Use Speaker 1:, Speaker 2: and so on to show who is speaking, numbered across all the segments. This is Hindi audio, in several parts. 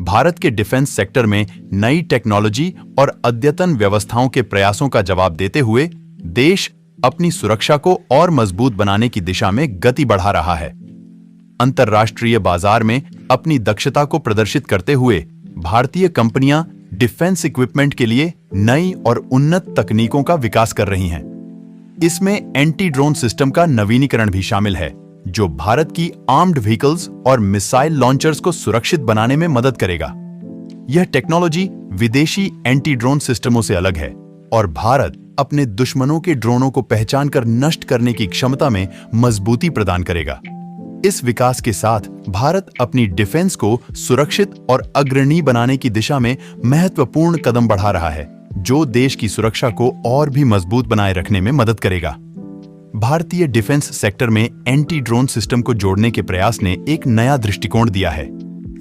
Speaker 1: भारत के डिफेंस सेक्टर में नई टेक्नोलॉजी और अद्यतन व्यवस्थाओं के प्रयासों का जवाब देते हुए देश अपनी सुरक्षा को और मजबूत बनाने की दिशा में गति बढ़ा रहा है। अंतर्राष्ट्रीय बाजार में अपनी दक्षता को प्रदर्शित करते हुए भारतीय कंपनियां डिफेंस इक्विपमेंट के लिए नई और उन्नत तकनीकों का विकास कर रही हैं। इसमें एंटी ड्रोन सिस्टम का नवीनीकरण भी शामिल है, जो भारत की आर्म्ड व्हीकल्स और मिसाइल लॉन्चर्स को सुरक्षित बनाने में मदद करेगा। यह टेक्नोलॉजी विदेशी एंटी ड्रोन सिस्टमों से अलग है और भारत अपने दुश्मनों के ड्रोनों को पहचान कर नष्ट करने की क्षमता में मजबूती प्रदान करेगा। इस विकास के साथ भारत अपनी डिफेंस को सुरक्षित और अग्रणी बनाने की दिशा में महत्वपूर्ण कदम बढ़ा रहा है, जो देश की सुरक्षा को और भी मजबूत बनाए रखने में मदद करेगा। भारतीय डिफेंस सेक्टर में एंटी ड्रोन सिस्टम को जोड़ने के प्रयास ने एक नया दृष्टिकोण दिया है।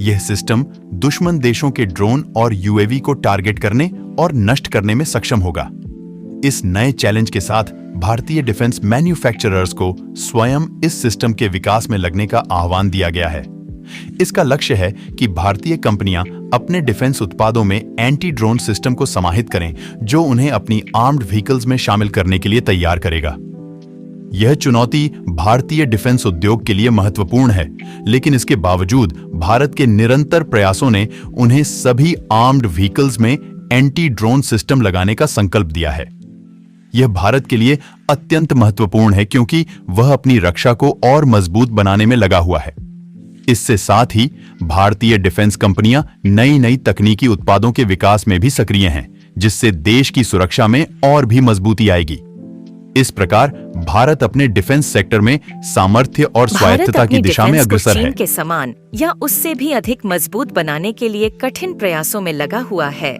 Speaker 1: यह सिस्टम दुश्मन देशों के ड्रोन और यूएवी को टारगेट करने और नष्ट करने में सक्षम होगा। इस नए चैलेंज के साथ भारतीय डिफेंस मैन्युफैक्चरर्स को स्वयं इस सिस्टम के विकास में लगने का आह्वान दिया गया है। इसका लक्ष्य है कि भारतीय कंपनियां अपने डिफेंस उत्पादों में एंटी ड्रोन सिस्टम को समाहित करें, जो उन्हें अपनी आर्म्ड व्हीकल्स में शामिल करने के लिए तैयार करेगा। यह चुनौती भारतीय डिफेंस उद्योग के लिए महत्वपूर्ण है, लेकिन इसके बावजूद भारत के निरंतर प्रयासों ने उन्हें सभी आर्म्ड व्हीकल्स में एंटी ड्रोन सिस्टम लगाने का संकल्प दिया है। यह भारत के लिए अत्यंत महत्वपूर्ण है क्योंकि वह अपनी रक्षा को और मजबूत बनाने में लगा हुआ है। इससे साथ ही भारतीय डिफेंस कंपनियां नई तकनीकी उत्पादों के विकास में भी सक्रिय हैं, जिससे देश की सुरक्षा में और भी मजबूती आएगी। इस प्रकार भारत अपने डिफेंस सेक्टर में सामर्थ्य और स्वायत्तता की दिशा में अग्रसर है।
Speaker 2: चीन के समान या उससे भी अधिक मजबूत बनाने के लिए कठिन प्रयासों में लगा हुआ है।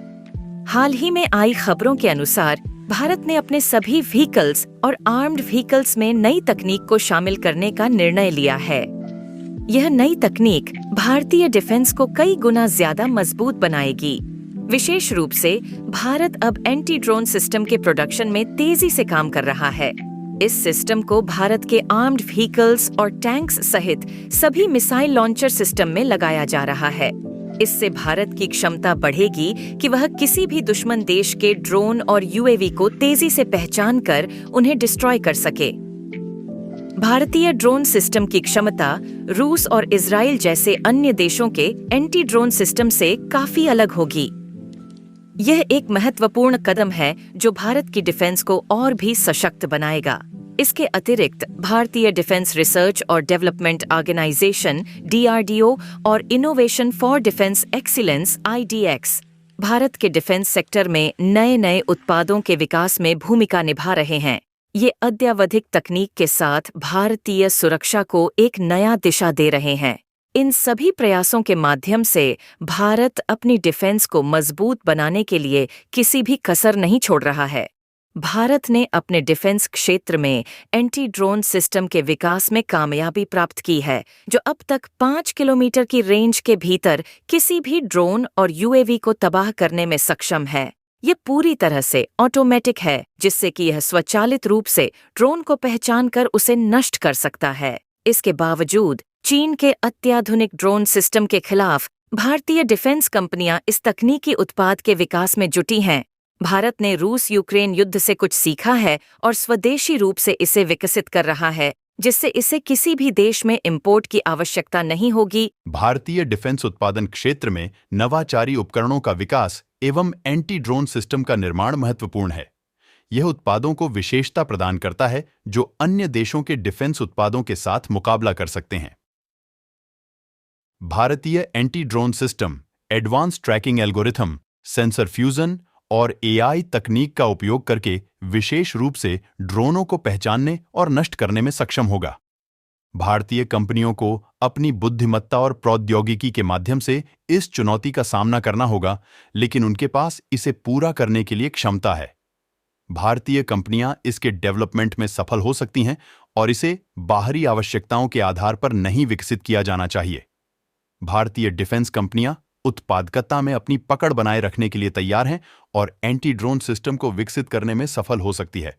Speaker 2: हाल ही में आई खबरों के अनुसार भारत ने अपने सभी व्हीकल्स और आर्म्ड व्हीकल्स में नई तकनीक को शामिल करने का निर्णय लिया है। यह नई तकनीक भारतीय डिफेंस को कई गुना ज्यादा मजबूत बनाएगी। विशेष रूप से भारत अब एंटी ड्रोन सिस्टम के प्रोडक्शन में तेजी से काम कर रहा है। इस सिस्टम को भारत के आर्म्ड व्हीकल्स और टैंक्स सहित सभी मिसाइल लॉन्चर सिस्टम में लगाया जा रहा है। इससे भारत की क्षमता बढ़ेगी कि वह किसी भी दुश्मन देश के ड्रोन और यूएवी को तेजी से पहचान कर उन्हें डिस्ट्रॉय कर सके। भारतीय ड्रोन सिस्टम की क्षमता रूस और इजराइल जैसे अन्य देशों के एंटी ड्रोन सिस्टम से काफी अलग होगी। यह एक महत्वपूर्ण कदम है जो भारत की डिफेंस को और भी सशक्त बनाएगा। इसके अतिरिक्त भारतीय डिफेंस रिसर्च और डेवलपमेंट ऑर्गेनाइजेशन DRDO और innovation for defence excellence IDX Bharat के डिफेंस सेक्टर में नए उत्पादों के विकास में भूमिका निभा रहे हैं। ये अद्यावधिक तकनीक के साथ भारतीय सुरक्षा को एक नया दिशा दे रहे हैं। इन सभी प्रयासों के माध्यम से भारत अपनी डिफेंस को मजबूत बनाने के लिए किसी भी कसर नहीं छोड़ रहा है। भारत ने अपने डिफेंस क्षेत्र में एंटी ड्रोन सिस्टम के विकास में कामयाबी प्राप्त की है, जो अब तक 5 किलोमीटर की रेंज के भीतर किसी भी ड्रोन और यूएवी को तबाह करने में सक्षम है। ये पूरी तरह से ऑटोमेटिक है, जिससे कि यह स्वचालित रूप से ड्रोन को पहचान कर उसे नष्ट कर सकता है। इसके बावजूद चीन के अत्याधुनिक ड्रोन सिस्टम के खिलाफ भारतीय डिफेंस कंपनियां इस तकनीकी उत्पाद के विकास में जुटी हैं। भारत ने रूस यूक्रेन युद्ध से कुछ सीखा है और स्वदेशी रूप से इसे विकसित कर रहा है, जिससे इसे किसी भी देश में इंपोर्ट की आवश्यकता नहीं होगी।
Speaker 1: भारतीय डिफेंस उत्पादन क्षेत्र में नवाचारी उपकरणों का विकास एवं एंटी ड्रोन सिस्टम का निर्माण महत्वपूर्ण है। यह उत्पादों को विशेषता प्रदान करता है जो अन्य देशों के डिफेंस उत्पादों के साथ मुकाबला कर सकते हैं। भारतीय anti drone system advance tracking algorithm, sensor fusion और AI तकनीक का उपयोग करके विशेष रूप से ड्रोनों को पहचानने और नष्ट करने में सक्षम होगा। भारतीय कंपनियों को अपनी बुद्धिमत्ता और प्रौद्योगिकी के माध्यम से इस चुनौती का सामना करना होगा, लेकिन उनके पास इसे पूरा करने के लिए क्षमता है। भारतीय कंपनियां इसके डेवलपमेंट में सफल हो सकती हैं और इसे बाहरी आवश्यकताओं के आधार पर नहीं विकसित किया जाना चाहिए। भारतीय डिफेंस कंपनियां उत्पादकता में अपनी पकड़ बनाए रखने के लिए तैयार हैं और एंटी ड्रोन सिस्टम को विकसित करने में सफल हो सकती है।